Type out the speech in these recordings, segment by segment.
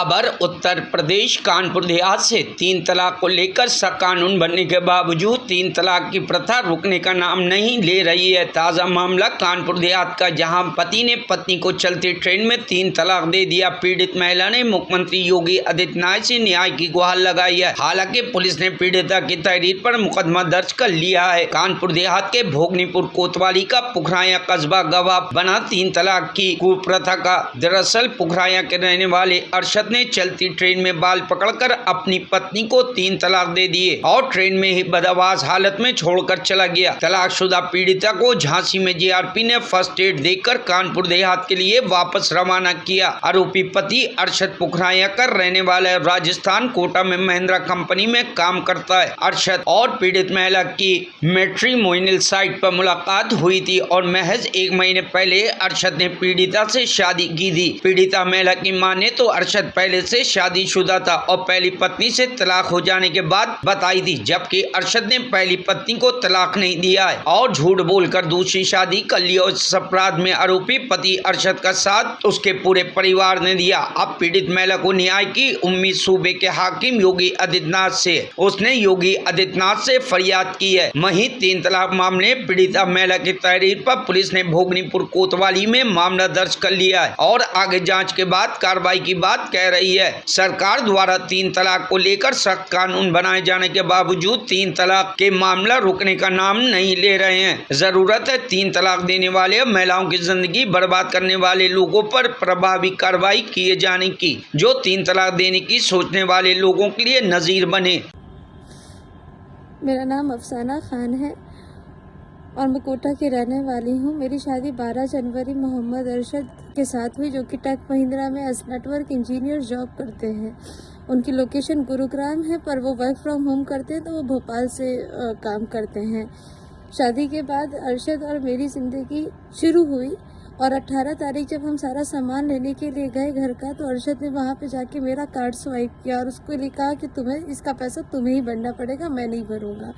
खबर उत्तर प्रदेश कानपुर देहात से 3 तलाक को लेकर सख्त कानून बनने के बावजूद 3 तलाक की प्रथा रुकने का नाम नहीं ले रही है। ताज़ा मामला कानपुर देहात का, जहां पति ने पत्नी को चलती ट्रेन में 3 तलाक दे दिया। पीड़ित महिला ने मुख्यमंत्री योगी आदित्यनाथ से न्याय की गुहार लगाई है। हालांकि पुलिस ने पीड़िता की तहरीर पर मुकदमा दर्ज कर लिया है। कानपुर देहात के भोगनीपुर कोतवाली का पुखराया कस्बा गवाह बना 3 तलाक की कुप्रथा का। दरअसल पुखराया के रहने वाले अरशद ने चलती ट्रेन में बाल पकड़कर अपनी पत्नी को 3 तलाक दे दिए और ट्रेन में ही बदहवास हालत में छोड़कर चला गया। तलाकशुदा पीड़िता को झांसी में जीआरपी ने फर्स्ट एड देकर कानपुर देहात के लिए वापस रवाना किया। आरोपी पति अरशद पुखराया कर रहने वाला है। राजस्थान कोटा में महिंद्रा कंपनी में काम करता है। अरशद और पीड़ित महिला की मैट्रिमोनियल साइट पर मुलाकात हुई थी और महज 1 महीने पहले अरशद ने पीड़िता से शादी की थी। पीड़िता महिला की माने तो अरशद पहले से शादीशुदा था और पहली पत्नी से तलाक हो जाने के बाद बताई थी, जबकि अरशद ने पहली पत्नी को तलाक नहीं दिया है और झूठ बोलकर दूसरी शादी कर ली। और इस अपराध में आरोपी पति अरशद का साथ उसके पूरे परिवार ने दिया। अब पीड़ित महिला को न्याय की उम्मीद सूबे के हाकिम योगी आदित्यनाथ से। उसने योगी आदित्यनाथ से फरियाद की है। वहीं 3 तलाक मामले पीड़िता महिला की तहरीर पर पुलिस ने भोगनीपुर कोतवाली में मामला दर्ज कर लिया है और आगे जांच के बाद कार्रवाई की बात कह रही है। सरकार द्वारा 3 तलाक को लेकर सख्त कानून बनाए जाने के बावजूद 3 तलाक के मामला रुकने का नाम नहीं ले रहे हैं। जरूरत है 3 तलाक देने वाले महिलाओं की जिंदगी बर्बाद करने वाले लोगों पर प्रभावी कार्रवाई किए जाने की, जो 3 तलाक देने की सोचने वाले लोगों के लिए नजीर बने। मेरा नाम अफसाना खान है और मैं कोटा की रहने वाली हूँ। मेरी शादी 12 जनवरी मोहम्मद अरशद के साथ हुई, जो कि टेक महिंद्रा में एस नेटवर्क इंजीनियर जॉब करते हैं। उनकी लोकेशन गुरुग्राम है, पर वो वर्क फ्रॉम होम करते हैं तो वो भोपाल से काम करते हैं। शादी के बाद अरशद और मेरी ज़िंदगी शुरू हुई और 18 तारीख जब हम सारा सामान लेने के लिए गए घर का, तो अरशद ने वहाँ पे जाके मेरा कार्ड स्वाइप किया और उसको लिखा कि तुम्हें इसका पैसा तुम्हें ही भरना पड़ेगा, मैं नहीं भरूँगा।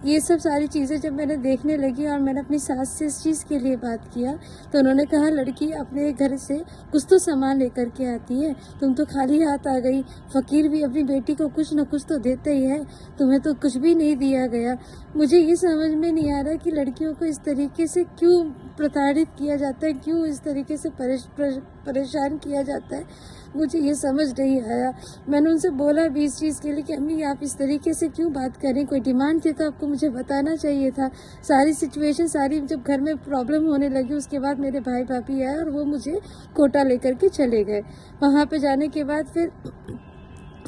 ये सब सारी चीज़ें जब मैंने देखने लगी और मैंने अपनी सास से इस चीज़ के लिए बात किया, तो उन्होंने कहा लड़की अपने घर से कुछ तो सामान लेकर के आती है, तुम तो खाली हाथ आ गई। फ़कीर भी अपनी बेटी को कुछ न कुछ तो देते ही है, तुम्हें तो कुछ भी नहीं दिया गया। मुझे ये समझ में नहीं आ रहा कि लड़कियों को इस तरीके से क्यों प्रताड़ित किया जाता है, क्यों इस तरीके से परेशान किया जाता है। मुझे ये समझ नहीं आया। मैंने उनसे बोला भी इस चीज़ के लिए कि अम्मी आप इस तरीके से क्यों बात करें, कोई डिमांड थी तो आपको मुझे बताना चाहिए था। सारी सिचुएशन जब घर में प्रॉब्लम होने लगी, उसके बाद मेरे भाई भाभी आए और वो मुझे कोटा लेकर के चले गए। वहाँ पे जाने के बाद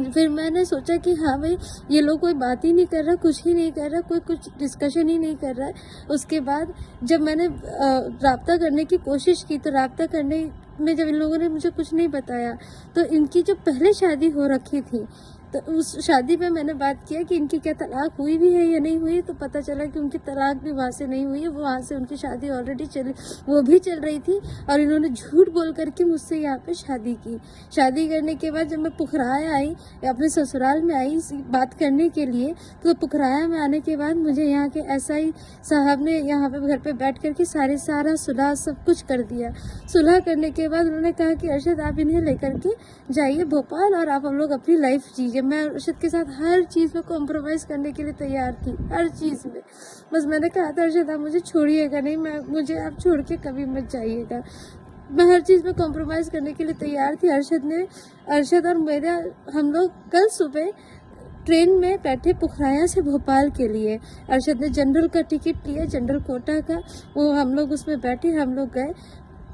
फिर मैंने सोचा कि हाँ भाई, ये लोग कोई बात ही नहीं कर रहा, कुछ ही नहीं कर रहा, कोई कुछ डिस्कशन ही नहीं कर रहा है। उसके बाद जब मैंने राब्ता करने की कोशिश की, तो राब्ता करने में जब इन लोगों ने मुझे कुछ नहीं बताया, तो इनकी जो पहले शादी हो रखी थी, तो उस शादी में मैंने बात किया कि इनकी क्या तलाक हुई भी है या नहीं हुई, तो पता चला कि उनकी तलाक भी वहाँ से नहीं हुई है। वहाँ से उनकी शादी ऑलरेडी वो भी चल रही थी और इन्होंने झूठ बोल करके मुझसे यहाँ पे शादी की। शादी करने के बाद जब मैं पुखराया आई, अपने ससुराल में आई बात करने के लिए, तो पुखराया में आने के बाद मुझे यहाँ के SI साहब ने यहाँ पे घर पे बैठ करके सारा सुलह सब कुछ कर दिया। सुलह करने के बाद उन्होंने कहा कि अरशद आप इन्हें लेकर के जाइए भोपाल और आप हम लोग अपनी लाइफ जीजिए। मैं अरशद के साथ हर चीज़ में कॉम्प्रोमाइज़ करने के लिए तैयार थी, हर चीज़ में। बस मैंने कहा था अरशद आप मुझे छोड़िएगा नहीं, मुझे आप छोड़ के कभी मत जाइएगा। मैं हर चीज़ में कॉम्प्रोमाइज़ करने के लिए तैयार थी। अरशद और हम लोग कल सुबह ट्रेन में बैठे पुखराया से भोपाल के लिए। अरशद ने जनरल का टिकट लिया, जनरल कोटा का, वो हम लोग उसमें बैठे, हम लोग गए।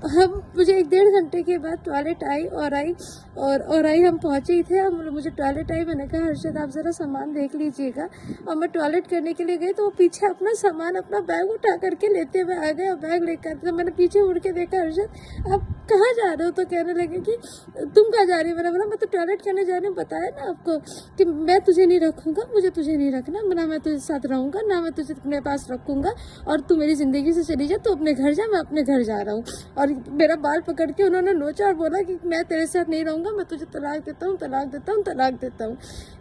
मुझे 1-1.5 घंटे के बाद टॉयलेट आई हम पहुंचे ही थे। मुझे टॉयलेट आई, मैंने कहा अरशद आप ज़रा सामान देख लीजिएगा, और मैं टॉयलेट करने के लिए गई तो वो पीछे अपना सामान, अपना बैग उठा करके लेते हुए आ गए और बैग लेकर। तो मैंने पीछे मुड़ के देखा, अरशद आप कहाँ जा रहे हो? तो कहने लगे कि तुम कहाँ जा रही हो? मैंने बोला मैं तो टॉयलेट करने जा रही हूँ, बताया ना आपको कि मैं तुझे नहीं रखूँगा, मुझे तुझे नहीं रखना, ना मैं तुझे साथ रहूँगा, ना मैं तुझे अपने पास रखूँगा, और तू मेरी ज़िंदगी से चली जा, तू अपने घर जा, मैं अपने घर जा रहा हूँ। और मेरा बाल पकड़ के उन्होंने नोचा और बोला कि मैं तेरे साथ नहीं रहूँगा, मैं तुझे तलाक देता हूँ, तलाक देता हूँ, तलाक देता हूँ।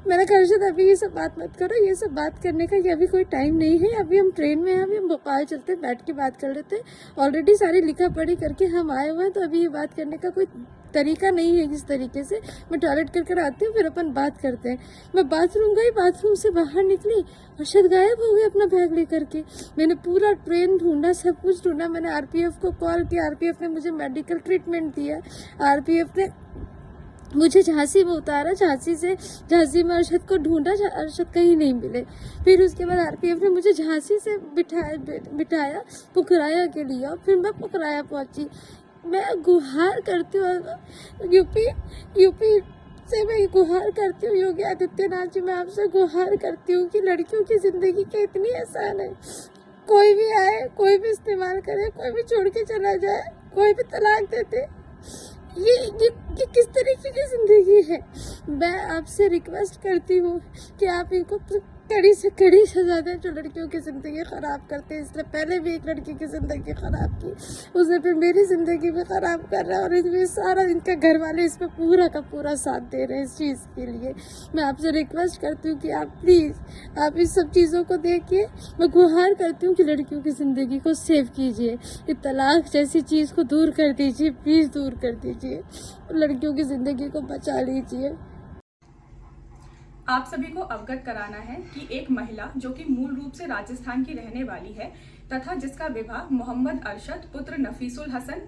मैंने कहा अरशद अभी ये सब बात मत करो, ये सब बात करने का ये अभी कोई टाइम नहीं है, अभी हम ट्रेन में हैं, अभी हम भोपाल चलते बैठ के बात कर लेते। ऑलरेडी सारी लिखा पढ़ी करके हम आए हुए हैं, तो अभी भी ये बात करने का कोई तरीका नहीं है। इस तरीके से मैं टॉयलेट कर आती हूँ, फिर अपन बात करते हैं। मैं बाथरूम गई, बाथरूम से बाहर निकली, अरशद गायब हो गया अपना बैग लेकर के। मैंने पूरा ट्रेन ढूंढा, सब कुछ ढूंढा। मैंने आरपीएफ को कॉल किया, आरपीएफ ने मुझे मेडिकल ट्रीटमेंट दिया। आरपीएफ ने मुझे झांसी में उतारा, झांसी में अरशद को ढूंढा, अरशद कहीं नहीं मिले। फिर उसके बाद आरपीएफ ने मुझे झांसी से बिठाया पुखराया के लिए, और फिर मैं पुखराया पहुंची। मैं गुहार करती हूँ यूपी से, मैं गुहार करती हूँ योगी आदित्यनाथ जी, मैं आपसे गुहार करती हूँ कि लड़कियों की जिंदगी क्या इतनी आसान है। कोई भी आए, कोई भी इस्तेमाल करे, कोई भी छोड़ के चला जाए, कोई भी तलाक देते, ये किस तरीके की जिंदगी है। मैं आपसे रिक्वेस्ट करती हूँ कि आप इनको कड़ी से कड़ी सजा दें जो लड़कियों की ज़िंदगी ख़राब करते हैं। इसने पहले भी एक लड़की की ज़िंदगी ख़राब की, उसने फिर मेरी ज़िंदगी भी ख़राब कर रहा है, और इसमें सारा इनका घर वाले इसमें पूरा का पूरा साथ दे रहे हैं इस चीज़ के लिए। मैं आपसे रिक्वेस्ट करती हूँ कि आप प्लीज़ आप इस सब चीज़ों को देखिए। मैं गुहार करती हूँ कि लड़कियों की ज़िंदगी को सेव कीजिए, ये तलाक जैसी चीज़ को दूर कर दीजिए, प्लीज़ दूर कर दीजिए, लड़कियों की ज़िंदगी को बचा लीजिए। आप सभी को अवगत कराना है कि एक महिला जो कि मूल रूप से राजस्थान की रहने वाली है तथा जिसका विवाह मोहम्मद अरशद पुत्र नफीसुल हसन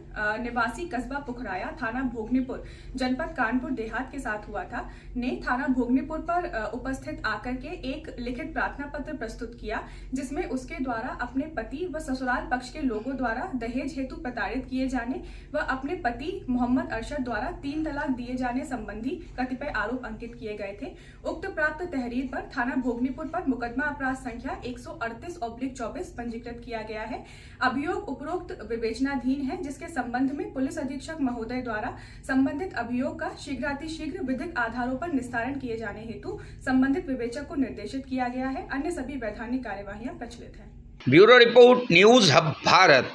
निवासी कस्बा पुखराया थाना भोगनीपुर जनपद कानपुर देहात के साथ हुआ था, ने थाना भोगनीपुर पर उपस्थित आकर के एक लिखित प्रार्थना पत्र प्रस्तुत किया, जिसमें उसके द्वारा अपने पति व ससुराल पक्ष के लोगों द्वारा दहेज हेतु प्रताड़ित किए जाने व अपने पति मोहम्मद अरशद द्वारा 3 तलाक दिए जाने संबंधी कतिपय आरोप अंकित किए गए थे। उक्त प्राप्त तहरीर पर थाना भोगनीपुर पर मुकदमा अपराध संख्या 138/24 पंजीकृत किया गया है। अभियोग उपरोक्त विवेचनाधीन है, जिसके संबंध में पुलिस अधीक्षक महोदय द्वारा संबंधित अभियोग का शीघ्रातिशीघ्र विधिक आधारों पर निस्तारण किए जाने हेतु संबंधित विवेचक को निर्देशित किया गया है। अन्य सभी वैधानिक कार्यवाहियां प्रचलित हैं। Bureau report, news hub Bharat.